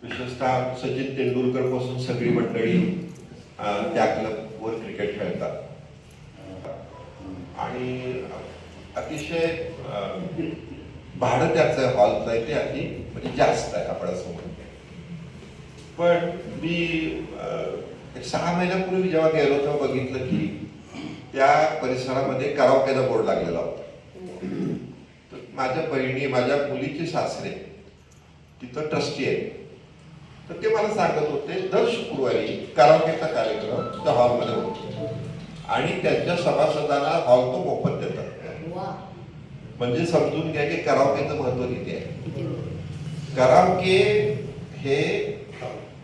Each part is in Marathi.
विशेषतः सचिन तेंडुलकर पासून सगळी मंडळी त्या क्लबवर क्रिकेट खेळतात आणि अतिशय भाडं त्याचं हॉलचं आहे ते अति म्हणजे जास्त आहे आपण असं म्हणतो. पण मी 6 महिन्यापूर्वी जेव्हा गेलो तेव्हा बघितलं की त्या परिसरामध्ये कराओकेचा बोर्ड लागलेला होता. तर माझ्या बहिणी, माझ्या मुलीचे सासरे तिथं ट्रस्टी आहेत. तर ते मला सांगत होते दर शुक्रवारी कराओकेचा कार्यक्रम त्या हॉलमध्ये होतो आणि त्यांच्या सभासदांना हॉल तो मोफत देतात. म्हणजे समजून घ्या की कराओकेचं महत्व किती आहे. कराओके हे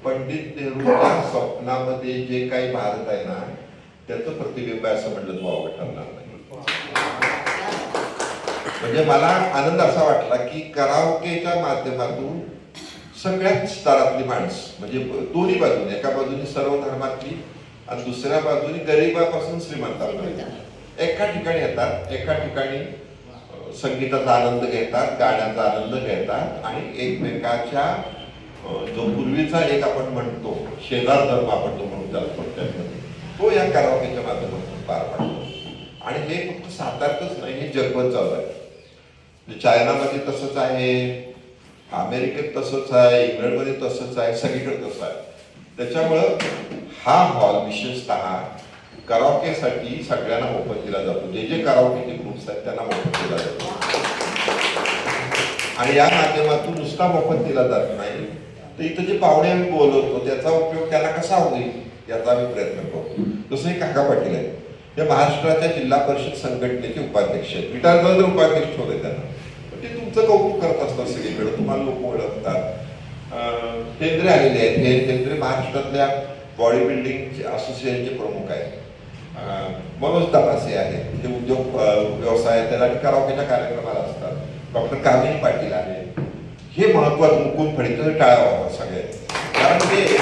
पंडित नेहरूंच्या स्वप्नामध्ये जे काही भारत आहे ना त्याचं प्रतिबिंब आहे असं म्हटलं तो ठरणार नाही. म्हणजे मला आनंद असा वाटला की कराओकेच्या माध्यमातून सगळ्याच स्तरातली माणसं म्हणजे दोन्ही बाजूने, एका बाजूने सर्व धर्मातली आणि दुसऱ्या बाजूने गरिबापासून श्रीमंतापर्यंत एका ठिकाणी येतात, एका ठिकाणी संगीताचा आनंद घेतात, गाण्याचा आनंद घेतात आणि एकमेकाच्या जो पूर्वीचा एक आपण म्हणतो शेजार धर्म आपण तो म्हणतो त्याला थोडक्यामध्ये तो या कराओकेच्या माध्यमातून पार पाडतो. आणि हे फक्त साताऱ्यातच नाही, हे जगभर चालू आहे. चायनामध्ये तसंच आहे, अमेरिकेत तसंच आहे, इंग्लंडमध्ये तसंच आहे, सगळीकडे तसं आहे. त्याच्यामुळं हा हॉल विशेषतः कराओकेसाठी सगळ्यांना मोफत दिला जातो. जे जे कराओकेचे ग्रुप्स आहेत त्यांना मोफत दिला जातो आणि या माध्यमातून नुसता मोफत दिला जात नाही तर इथं जे पाहुणे आम्ही बोलवतो त्याचा उपयोग त्यांना कसा होईल याचा आम्ही प्रयत्न करतो. जसं हे काका पाटील आहेत, हे महाराष्ट्राच्या जिल्हा परिषद संघटनेचे उपाध्यक्ष आहेत. रिटायर झाले तर उपाध्यक्ष होते त्यांना, पण ते तुमचं कौतुक करत असतात सगळीकडे, तुम्हाला लोक ओळखतात. केंद्रे आलेले आहेत, हे केंद्रे महाराष्ट्रातल्या बॉडी बिल्डिंग असोसिएशनचे प्रमुख आहेत. मनोज तपासे आहेत, ते उद्योग व्यवसाय त्याला कराओकेच्या कार्यक्रमाला असतात. डॉक्टर कामिनी पाटील आहेत. हे महत्वाचं मुकुंद फडीचं टाळा व्हावा सगळे, कारण ते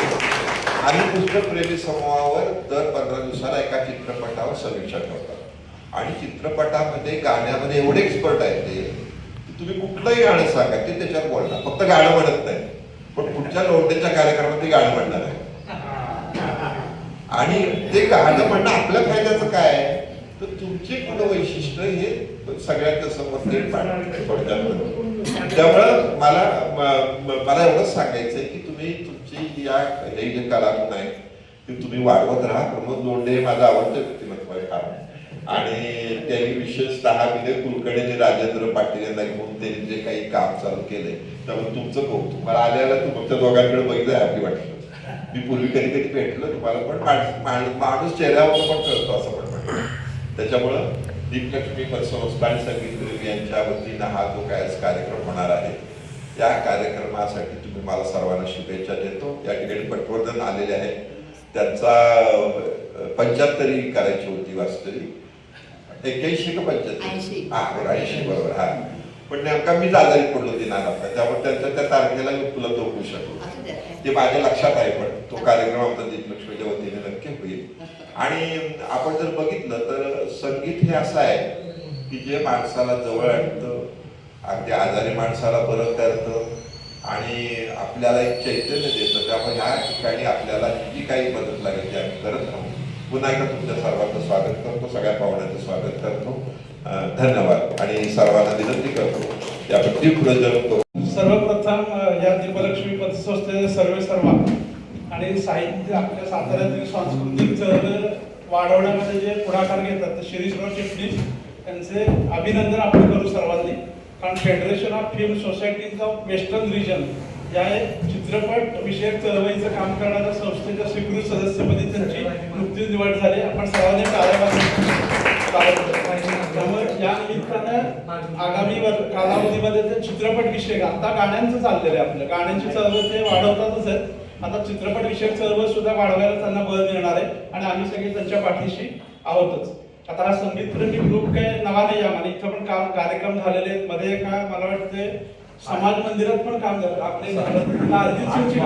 आम्ही पुस्तकप्रेमी समूहावर दर 15 दिवसाला एका चित्रपटावर समीक्षा ठेवतात आणि चित्रपटामध्ये गाण्यामध्ये एवढे एक्सपर्ट आहेत ते तुम्ही कुठलंही गाणं सांगा ते त्याच्यावर बोलणार, फक्त गाणं म्हणत नाही पण पुढच्या लोकतेच्या कार्यक्रमात ते गाणं म्हणणार आहे. आणि ते गाणं म्हणणं आपल्या फायद्याचं काय आहे तर तुमचे गुण वैशिष्ट्य हे सगळ्यांच्या समोर थेट पाडण्यात. त्यामुळं मला एवढंच सांगायचंय की तुम्ही तुमची या हे जे कलागुण आहे ते तुम्ही वाढवत राहा. प्रमोद लोंढे माझं आवडतं व्यक्तिमत्व आहे काम आणि त्यांनी विशेषतः विनय कुलकर्णी, राजेंद्र पाटील यांना घेऊन त्यांनी जे काही काम चालू केलंय त्यामुळे तुमचं कौतुक. मला आल्याला तुमच्या दोघांकडे बघितलं हॅपी वाटलं. मी पूर्वी कधी कधी भेटलो तुम्हाला पण माणूस चेहऱ्यावर पण कळतो असं पण म्हणतो. त्याच्यामुळं दीपलक्ष्मी पतसंस्था आणि संगीत यांच्या वतीनं हा जो काय कार्यक्रम होणार आहे त्या कार्यक्रमासाठी तुम्ही मला सर्वांना शुभेच्छा देतो. या ठिकाणी पटवर्धन आलेले आहे, त्यांचा 75 करायची होती वास्तविक 81 का 75 80 बरोबर. हा पण नेमका मी आजारी पडलो होती नागपूर, त्यामुळे त्यांच्या त्या तारखेला मी तुला दोघू शकलो ते माझ्या लक्षात आहे. पण तो कार्यक्रम आमचा दीपलक्ष्मीच्या वतीने नक्की होईल. आणि आपण जर बघितलं तर संगीत हे असं आहे की जे माणसाला जवळ आणतं, अगदी आजारी माणसाला बरं करतं आणि आपल्याला एक चैतन्य देतं. त्यामुळे ह्या ठिकाणी आपल्याला जी काही मदत लागेल ती आम्ही करत राहू. पुन्हा एकदा तुमच्या सर्वांचं स्वागत करतो, सगळ्या पाहुण्यांचं स्वागत करतो. धन्यवाद आणि सर्वांना विनंती करतो त्याबद्दल पुढे करू. सर्वप्रथम या दीपलक्ष्मी पतसंस्थेचे सर्वेसर्वा आणि साहित्य आपल्या साताऱ्यातील सांस्कृतिक चळवळ वाढवण्यामध्ये जे पुढाकार घेतात तर शिरीषराव चिटणीस यांचे अभिनंदन आपण करू सर्वांनी. कारण federation of film societies of western region या चित्रपट विषयक चळवळीचं काम करणाऱ्या संस्थेच्या स्वीकृत सदस्यपदी त्यांची नुकतीच निवड झाली. आपण सर्वांनी त्यामुळे या निमित्तानं आगामी कालावधीमध्ये ते चित्रपट विषयक आता गाण्यांचं चाललेलं आहे, आपलं गाण्यांची चळवळ ते वाढवतातच आहेत, आता चित्रपट विषयक चळवळ सुद्धा वाढवायला त्यांना बळ मिळणार आहे आणि आम्ही सगळे त्यांच्या पाठीशी आहोतच. आता हा संगीतप्रेमी ग्रुप काय नवा नाही आहे, इथं पण काम कार्यक्रम झालेले आहेत. मध्ये काय मला वाटते समाज मंदिरात पण काम झालं आपले अर्जित सिंगची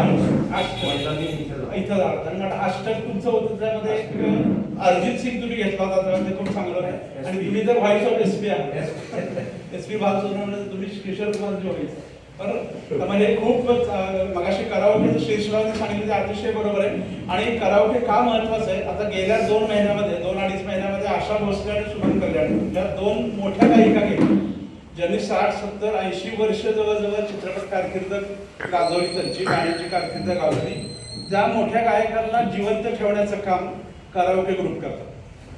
इथं झालं अष्टक तुमचं होतं त्यामध्ये अर्जित सिंग तुम्ही घेतला होता ते खूप चांगलं आहे. आणि तुम्ही जर व्हाईस ऑफ एसपी आहे एसपी बालसुब्रमण्यम तुम्ही किशोर कुमारची व्हाईस पण हे खूप मगाशी कराओके शीर्षरावांनी सांगितलं ते अतिशय बरोबर आहे. आणि कराओके का महत्वाचं आहे, आता गेल्या 2 महिन्यामध्ये 2-2.5 महिन्यामध्ये आशा भोसले आणि सुमन कल्याण या 2 मोठ्या गायिका गेल्या, ज्यांनी 60-70-80 वर्ष जवळजवळ चित्रपट कारकीर्द गाजवली, त्यांची गाण्याची कारकीर्द गाजवली. त्या मोठ्या गायकांना जिवंत ठेवण्याचं काम कराओके ग्रुप करतात,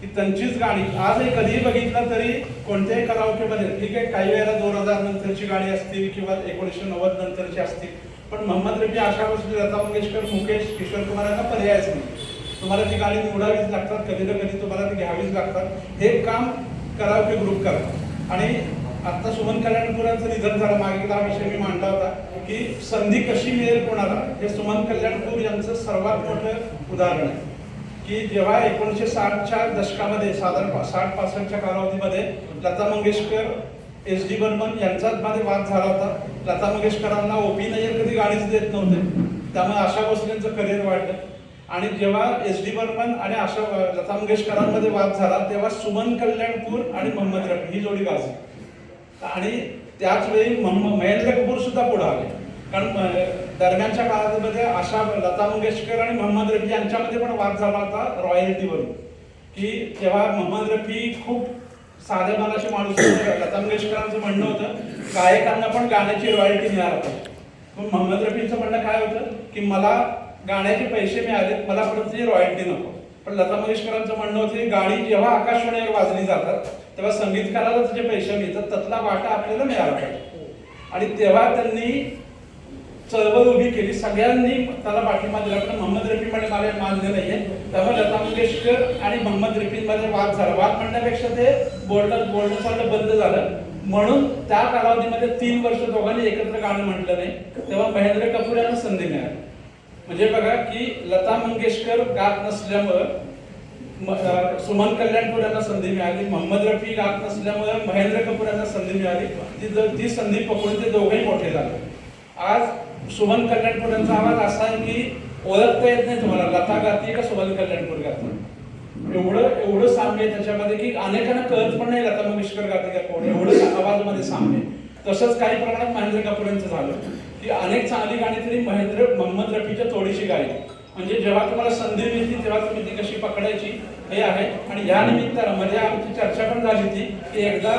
की त्यांचीच गाणी आजही कधीही बघितलं तरी कोणत्याही कराओकेमध्ये, ठीक आहे काही वेळेला 2000 नंतरची गाणी असतील किंवा 1990 नंतरची असतील, पण मोहम्मद रफी, आशा भोसले, लता मंगेशकर, मुकेश, किशोर कुमार यांना पर्यायच नाही. तुम्हाला ती गाणी निवडावीच लागतात, कधी ना कधी तुम्हाला ती घ्यावीच लागतात. हे काम कराओके ग्रुप करतात. आणि आता सुमन कल्याणपूरांचं निधन झालं, मागे हा विषय मी मांडला होता की संधी कशी मिळेल कोणाला, हे सुमन कल्याणपूर यांचं सर्वात मोठं उदाहरण आहे. की जेव्हा 1960च्या दशकामध्ये साधारण 60-65च्या कालावधीमध्ये लता मंगेशकर, SD बर्मन यांचाच मध्ये वाद झाला होता. लता मंगेशकरांना OP नय्यर कधी गाणीच देत नव्हते, त्यामुळे आशा भोसलेंचं करिअर वाढलं. आणि जेव्हा SD बर्मन आणि लता मंगेशकरांमध्ये वाद झाला तेव्हा सुमन कल्याणपूर आणि मोहम्मद रफी ही जोडी गाजली. आणि त्याच वेळी महेंद्र कपूर सुद्धा पुढे आले, कारण दरम्यानच्या काळामध्ये लता मंगेशकर आणि मोहम्मद रफी यांच्यामध्ये पण वाद झाला होता रॉयल्टीवरून. की तेव्हा मोहम्मद रफी खूप साध्या मानाचे माणूस होते, लता मंगेशकरांचं म्हणणं होतं गायकांना पण गाण्याची रॉयल्टी मिळाली पाहिजे. पण मोहम्मद रफीचं म्हणणं काय होतं की मला गाण्याचे पैसे मिळालेत, मला परत रॉयल्टी नको. पण लता मंगेशकरांचं म्हणणं होतं की गाणी जेव्हा आकाशवाणीवर वाजली जातात तेव्हा संगीतकाराला जे पैसे मिळतात त्यातला वाटा आपल्याला मिळाला पाहिजे. आणि तेव्हा त्यांनी चळवळ उभी केली, सगळ्यांनी त्याला पाठिंबा दिला. पण मोहम्मद रफी मध्ये मला मान्य नाहीये, त्यामुळे लता मंगेशकर आणि मोहम्मद रफीमध्ये वाद झाला. वाद म्हणण्यापेक्षा ते बोलणं चालणं बंद झालं. म्हणून त्या कालावधीमध्ये 3 वर्ष दोघांनी एकत्र गाणं म्हटलं नाही. तेव्हा महेंद्र कपूर यांना संधी मिळाली. म्हणजे बघा की लता मंगेशकर गात नसल्यामुळं सुमन कल्याणपूर यांना संधी मिळाली, मोहम्मद रफी गात नसल्यामुळे महेंद्र कपूर यांना संधी मिळाली. ती संधी पकडून ते दोघेही मोठे झाले. आज सुमन कल्याणपूर यांचा आवाज असा आहे की ओळखता येत नाही तुम्हाला लता गाती का सुमन कल्याणपूर गाते. एवढं साम्य आहे त्याच्यामध्ये की अनेकांना कळत पण नाही लता मंगेशकर गाते का कोण, एवढं आवाजामध्ये साम्य. तसंच काही प्रमाणात महेंद्र कपूर यांचं झालं की अनेक चांगली गाणी तरी मोहम्मद रफीच्या तोडीशी गायली. म्हणजे जेव्हा तुम्हाला संधी मिळते तेव्हा तुम्ही ती कशी पकडायची हे आहे. आणि या निमित्तानं म्हणजे आमची चर्चा पण झाली होती की एकदा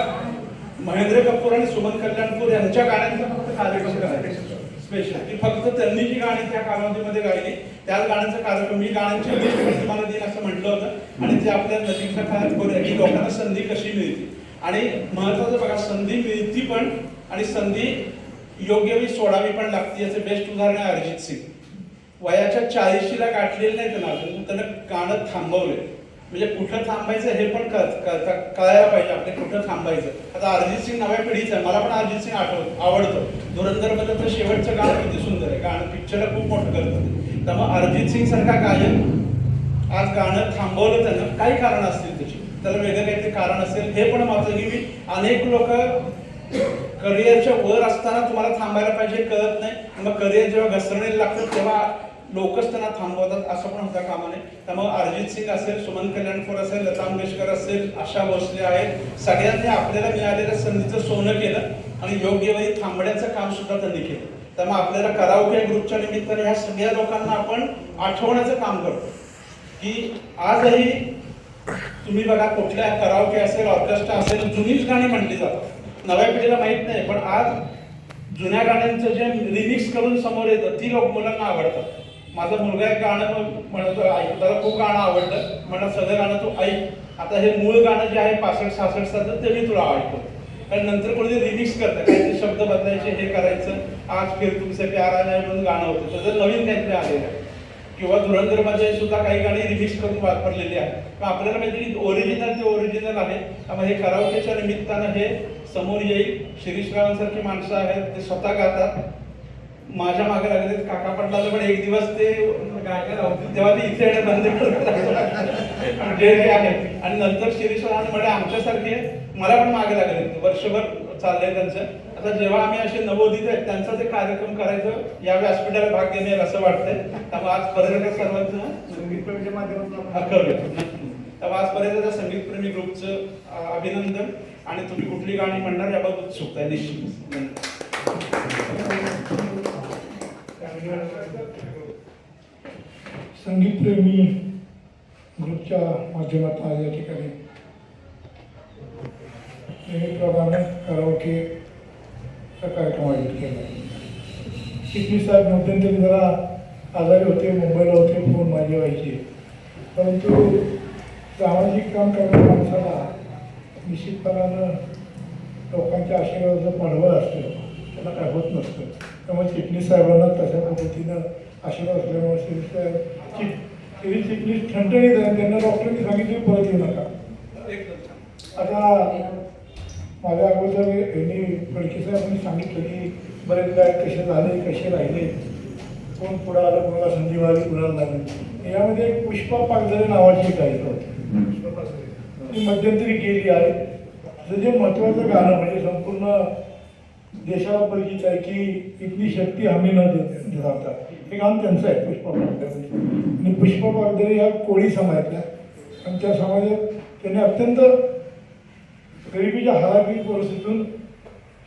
महेंद्र कपूर आणि सुमन कल्याणपूर यांच्या गाण्यांचा फक्त कार्यक्रम करायचा स्पेशल, की फक्त त्यांनी जी गाणी त्या कालावधीमध्ये गायली त्याच गाण्यांचा कार्यक्रम, मी गाण्यांची लिस्ट पण तुम्हाला देईन असं म्हटलं होतं. आणि ते आपल्या नजीकच्या काळात करूया की लोकांना संधी कशी मिळते. आणि महत्वाचं बघा, संधी मिळती पण आणि संधी योग्य वेळी सोडावी पण लागते. याचे बेस्ट उदाहरण आहे अरिजित सिंग. वयाच्या 40शीला गाठलेलं नाही त्यांना अजून, त्यानं गाणं थांबवलंय. म्हणजे कुठं थांबायचं हे पण कळायला पाहिजे आपले, कुठं थांबायचं. आता अरिजित सिंग नव्या पिढीचं आहे, मला पण अरिजित सिंग आवडतो. धुरंधरमध्ये तर शेवटचं गाणं किती सुंदर आहे, गाणं पिक्चरला खूप मोठं करतं. त्यामुळे अरिजित सिंग सारखा गायक आज गाणं थांबवलं त्यानं, काही कारण असतील त्याची, त्याला वेगळं काहीतरी कारण असेल. हे पण मात्र की अनेक लोक करिअरच्या वर असताना तुम्हाला थांबायला पाहिजे कळत नाही, मग करिअर जेव्हा घसरणीला लागतं तेव्हा लोकच त्यांना थांबवतात, असं पण होता कामा नये. त्यामुळे अरिजित सिंग असेल, सुमन कल्याणपूर असेल, लता मंगेशकर असेल, आशा भोसले आहेत, सगळ्यांनी आपल्याला मिळालेल्या संधीचं सोनं केलं आणि योग्य वेळी थांबण्याचं काम सुद्धा त्यांनी केलं. त्यामुळे आपल्याला कराओके ग्रुपच्या निमित्ताने ह्या सगळ्या लोकांना आपण आठवण्याचं काम करतो की आजही तुम्ही बघा कुठल्या कराओके असेल, ऑर्केस्ट्रा असेल, जुनीच गाणी म्हटली जातात. नव्या पिढीला माहित नाही, पण आज जुन्या गाण्यांचं जे रिमिक्स करून समोर येतं ती मुलांना आवडतात. माझा मुलगा एक गाणं म्हणतो, ऐक, त्याला खूप गाणं आवडलं, म्हणा सगळं गाणं तू ऐक, आता हे मूळ गाणं जे आहे 65-66 ते मी तुला ऐकतो. कारण नंतर कोणी रिमिक्स करतं, काहीतरी शब्द बदलायचे, हे करायचं. आज फिर तुमसे प्यार आया म्हणून गाणं होतं, त्याचं नवीन काहीतरी आलेलं आहे. किंवा धुरंधरमध्ये सुद्धा काही गाणी रिमिक्स करून वापरलेली आहे. पण आपल्याला माहिती की ओरिजिनल ते ओरिजिनल आहे. त्यामुळे हे कराओकेच्या निमित्तानं हे समोर येईल. शिरीष रावांसारखी माणसं आहेत, ते स्वतः गातात, माझ्या मागे लागले. काका पडला पण एक दिवस ते गायला होते तेव्हा ते इथे येणं बंद करतात जे आहे. आणि नंतर शिरीष रावांनी म्हणजे आमच्यासारखे मला पण मागे लागले, वर्षभर चाललंय त्यांचं. आता जेव्हा आम्ही असे नवोदित आहेत त्यांचा ते कार्यक्रम करायचं, या व्यासपीठाला भाग घेणे असं वाटतंय. त्यामुळे आजपर्यंत सर्वांचं संगीतप्रेमीच्या माध्यमातून तेव्हा आजपर्यंत त्या संगीतप्रेमी ग्रुपचं अभिनंदन. आणि तुम्ही कुठली गाणी म्हणणार याबाबत उत्सुकता आहे निश्चित. संगीतप्रेमी ग्रुपच्या माध्यमातून आज या ठिकाणी नेहमीप्रमाणे कराओकेचा कार्यक्रम आयोजित केला. चिटणीस साहेब मध्यंतरी जरा आजारी होते, मुंबईला होते, फोन माझी व्हायची. परंतु सामाजिक काम करणाऱ्या माणसाला निश्चितपणानं लोकांच्या आशीर्वादाचं पाठबळ असतं, त्याला काय होत नसतं. त्यामुळे चिटणीस साहेबांना तशा पद्धतीनं आशीर्वाद असल्यामुळे सिरीज चिटणीस ठणठणीत आहे. त्यांना डॉक्टरांनी सांगितले परत येऊ नका. आता माझ्या अगोदर यांनी फडके साहेबांनी सांगितलं की बरेच काय कसे झाले, कसे राहिले, कोण पुढं आलं, कोणाला संधी मिळाली, कुणाला लागली. यामध्ये एक पुष्पा पागधरे नावाची गायिका होती, ती मध्यंतरी गेली आहे. त्याचं जे महत्त्वाचं गाणं म्हणजे संपूर्ण देशाला परिचित आहे की इतनी शक्ती आम्ही न देता, हे गाणं त्यांचं आहे पुष्पा पागधरे. आणि पुष्पा पागधरे ह्या कोळी समाजातल्या, आणि त्या समाजात त्यांनी अत्यंत गरिबीच्या हालाकीच्या परिस्थितीतून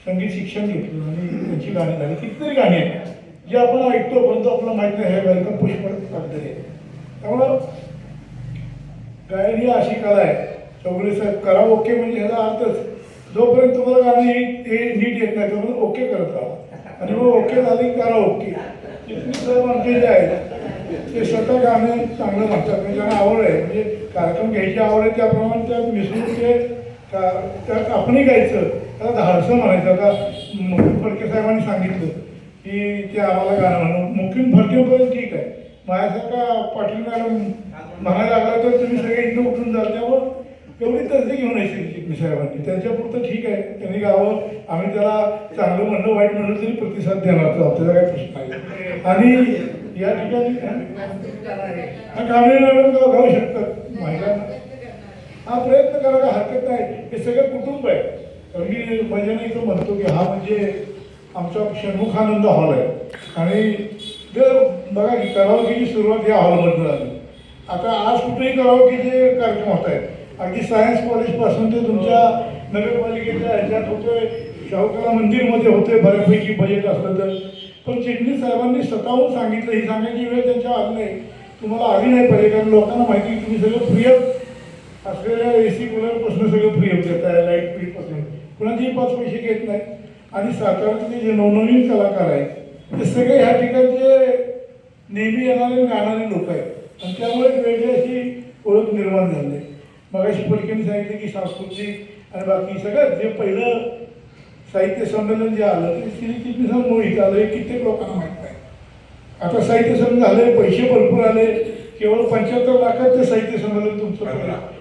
संगीत शिक्षण घेतलं आणि त्यांची गाणी झाली. कितीतरी गाणी आहेत जे आपण ऐकतो परंतु आपल्याला माहीत नाही हे गायिका पुष्पा पागधरे. त्यामुळं गायन ही अशी कला आहे. चौगुले साहेब कराओके म्हणजे ह्याचा अर्थच जोपर्यंत तुम्हाला गाणी नीट येत नाही तोपर्यंत ओके करत राहा, आणि मग ओके झाले कराओके. चिटणीस साहेब आमचे जे आहेत ते स्वतः गाणे चांगलं म्हणतात, म्हणजे त्यांना आवड आहे, म्हणजे कार्यक्रम घ्यायची आवड आहे, त्याप्रमाणे त्यात मिसळून ते त्यात आपणही गायचं, त्याला धाडसं म्हणायचं. आता मुकीम फडके साहेबांनी सांगितलं की ते आम्हाला गाणं म्हणून, मुकीम फडकेपर्यंत ठीक आहे, माझ्यासारखा पाटील मॅडम म्हणायला लागला तर तुम्ही सगळे इथं उठून जाल. त्यामुळं एवढी तर्फे घेऊन यायची चिटणीस साहेबांनी. त्यांच्यापुरतं ठीक आहे, त्यांनी गावं, आम्ही त्याला चांगलं म्हणलं वाईट म्हणलं तरी प्रतिसाद देणार तर आपल्याला काही प्रश्न नाही. आणि या ठिकाणी हा कांबळे मॅडम गाऊ शकतात महिलांना, हा प्रयत्न करायला हरकत नाही. हे सगळं कुटुंब आहे. तर मी भजन इथं म्हणतो की हा म्हणजे आमचा षण्मुखानंद हॉल आहे. आणि जर बघा की कराओकेची सुरुवात या हॉलमधून झाली. आता आज कुठेही कराओकेचे कार्यक्रम होत आहेत, अगदी सायन्स कॉलेजपासून ते तुमच्या नगरपालिकेच्या ह्याच्यात होतोय, शाहू कला मंदिरमध्ये होते बऱ्यापैकी बजेट असलं तर. पण चिटणीस साहेबांनी स्वतःहून सांगितलं, ही सांगायची वेळ त्यांच्या आली नाही, तुम्हाला आली नाही पाहिजे, कारण लोकांना माहिती की तुम्ही सगळं फ्री असलेल्या AC कूलरपासून सगळं फ्री देत आहे, लाईट बिलपासून कुणाचेही 5 पैसे घेत नाही. आणि साताऱ्यातले जे नवनवीन कलाकार आहेत ते सगळे ह्या ठिकाणचे नेहमी येणारे गाणारे लोक आहेत, आणि त्यामुळे वेगळी अशी ओळख निर्माण झाली. मगाशी फडकेंनी सांगितलं की सांस्कृतिक आणि बाकी सगळं जे पहिलं साहित्य संमेलन जे आलं ते श्री चिटणीस मोहित आलं, हे कित्येक लोकांना माहीत नाही. आता साहित्य संमेलन झाले, पैसे भरपूर आले, केवळ 75 लाखात ते साहित्य संमेलन तुमचं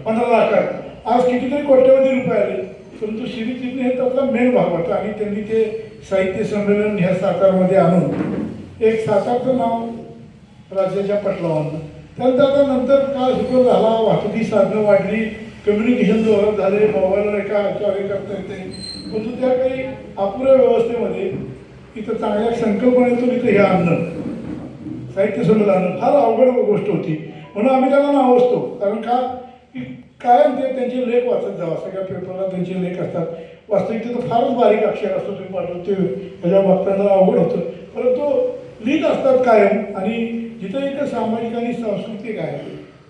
15 लाखात आज कितीतरी कोट्यावधी रुपये आले. परंतु श्री चिटणीस हे त्यातला मेन भाग होता, आणि त्यांनी ते साहित्य संमेलन ह्या सातारमध्ये आणून एक सातारचं नाव राज्याच्या पटलावर. त्यानंतर आता नंतर काळ सुकर झाला, वाहतुकी साधनं वाढली, कम्युनिकेशन जोरात झाले, मोबाईलवर एका हे करता येते. परंतु त्या काही अपुऱ्या व्यवस्थेमध्ये इथं चांगल्या संकल्पनेतून इथं हे आणणं, साहित्य संमेलन आणणं फार अवघड गोष्ट होती. म्हणून आम्ही त्याला नावसतो, कारण का की कायम ते त्यांचे लेख वाचत जावा, सगळ्या पेपरला त्यांचे लेख असतात. वास्तविक तिथं फारच बारीक अक्षर असतो, तुम्ही पाठवते त्याच्या बघताना अवघड होतं, परंतु लिहित असतात कायम. आणि जिथं इथं सामाजिक आणि सांस्कृतिक आहे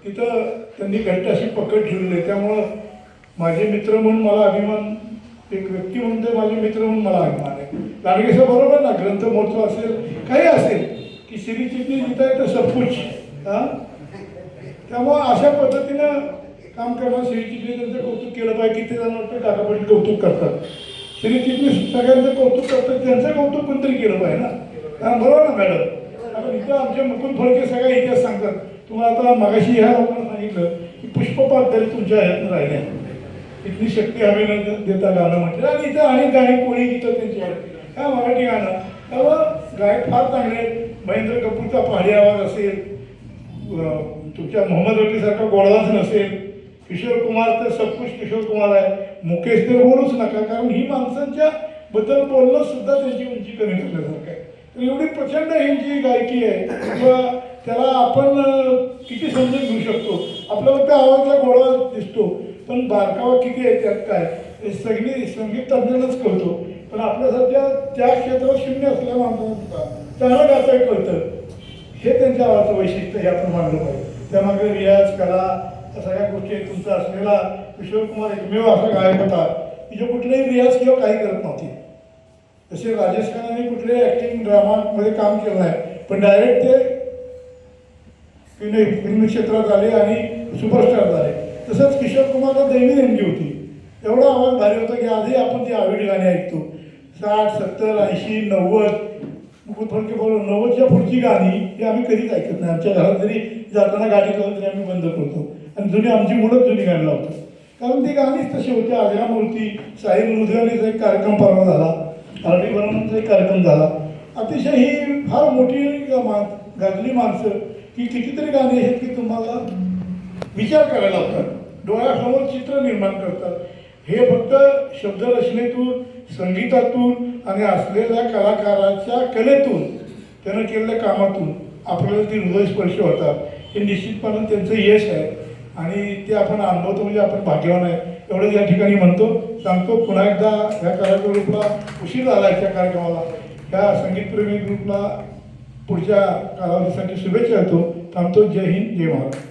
तिथं त्यांनी घट्ट अशी पकड ठेवलेली आहे. त्यामुळं माझे मित्र म्हणून मला अभिमान, एक व्यक्ती म्हणून ते माझे मित्र म्हणून मला अभिमान आहे. लाडगेसं बरोबर ना, ग्रंथ महोत्सव असेल काही असेल की श्री चिटणीस जिथं आहे तर सबकुछ. हां, त्यामुळं अशा पद्धतीनं काम करणार श्री चिटणीस त्यांचं कौतुक केलं पाहिजे. किती जण वाटतं टाकापटी कौतुक करतात, श्री चिटणीस सगळ्यांचं कौतुक करतात, त्यांचं कौतुक कोणतरी केलं पाहिजे ना. कारण बरोबर ना मॅडम, आता इथं आमचे मुकुंद फडके सगळ्या इतिहास सांगतात. तुम्हाला आता मगाशी ह्या लोकांना सांगितलं की पुष्पा पागधरे तुमच्या ह्यातनं राहिल्या, इथली शक्ती हवी न देता गाणं म्हटलं, आणि इथं अनेक गाणी कोणी तिथं त्यांची आहेत, ह्या मराठी गाणं. त्यामुळं गायक फार चांगले, महेंद्र कपूरचा पहाडी आवाज असेल, तुमच्या मोहम्मद रफीसारखा गोडवाच नसेल, किशोर कुमार तर सबकुछ किशोर कुमार आहे, मुकेश तर बोलूच नका, कारण ही माणसांच्या बद्दल बोलणं सुद्धा त्यांची उंची कमी करण्यासारखं आहे. तर एवढी प्रचंड ह्यांची गायकी आहे किंवा त्याला आपण किती समजून घेऊ शकतो. आपल्याला त्या आवाजाचा गोडवा दिसतो, पण बारकावा किती आहे त्यात काय हे सगळी संगीत तज्ज्ञांनाच कळतो. पण आपल्यासारख्या त्या क्षेत्रात शून्य असल्या माणसांना सुद्धा चांगलं गाता कळतं. हे त्यांच्या आवाजाचं वैशिष्ट्य हे आपण मानलं पाहिजे. त्यामागे रियाज कला या सगळ्या गोष्टी तुमचा असलेला किशोर कुमार एकमेव असा गायक होता की जो कुठलाही रियाज किंवा काही करत नव्हती. तसे राजेश खन्नाने कुठल्याही ॲक्टिंग ड्रामामध्ये काम केलं नाही, पण डायरेक्ट ते फिल्म क्षेत्रात आले आणि सुपरस्टार झाले. तसंच किशोर कुमारला दैवी देणगी होती. एवढा आवाज भारी होता की आजही आपण ती आवडी गाणी ऐकतो. 60, 70, 80, 90 मुकुट फडके बोलून 90च्या पुढची गाणी ही आम्ही कधीच ऐकत नाही. आमच्या घरात जरी जाताना गाडी चालत तरी आम्ही बंद करतो आणि जुनी आमची मुलंच जुनी गाणी लावतो, कारण ती गाणीच तशी होती. आजरा मूर्ती, साहिल लुधियानीचा एक कार्यक्रम परवा झाला, आर.डी. बर्मनचा एक कार्यक्रम झाला. अतिशय ही फार मोठी गाजली माणसं की कितीतरी गाणी आहेत की तुम्हाला विचार करायला लावतात, डोळ्यासमोर चित्र निर्माण करतात. हे फक्त शब्दरचनेतून, संगीतातून आणि असलेल्या कलाकाराच्या कलेतून, त्यानं केलेल्या कामातून आपल्याला ती हृदयस्पर्शी होतात. हे निश्चितपणे त्यांचं यश आहे आणि ते आपण अनुभवतो म्हणजे आपण भाग्यवान आहे एवढं या ठिकाणी म्हणतो. सांगतो पुन्हा एकदा ह्या कार्यक्रम ग्रुपला उशीर झाला याच्या कार्यक्रमाला, ह्या संगीतप्रेमी ग्रुपला पुढच्या कालावधीसाठी शुभेच्छा देतो. थांबतो. जय हिंद, जय महाराष्ट्र.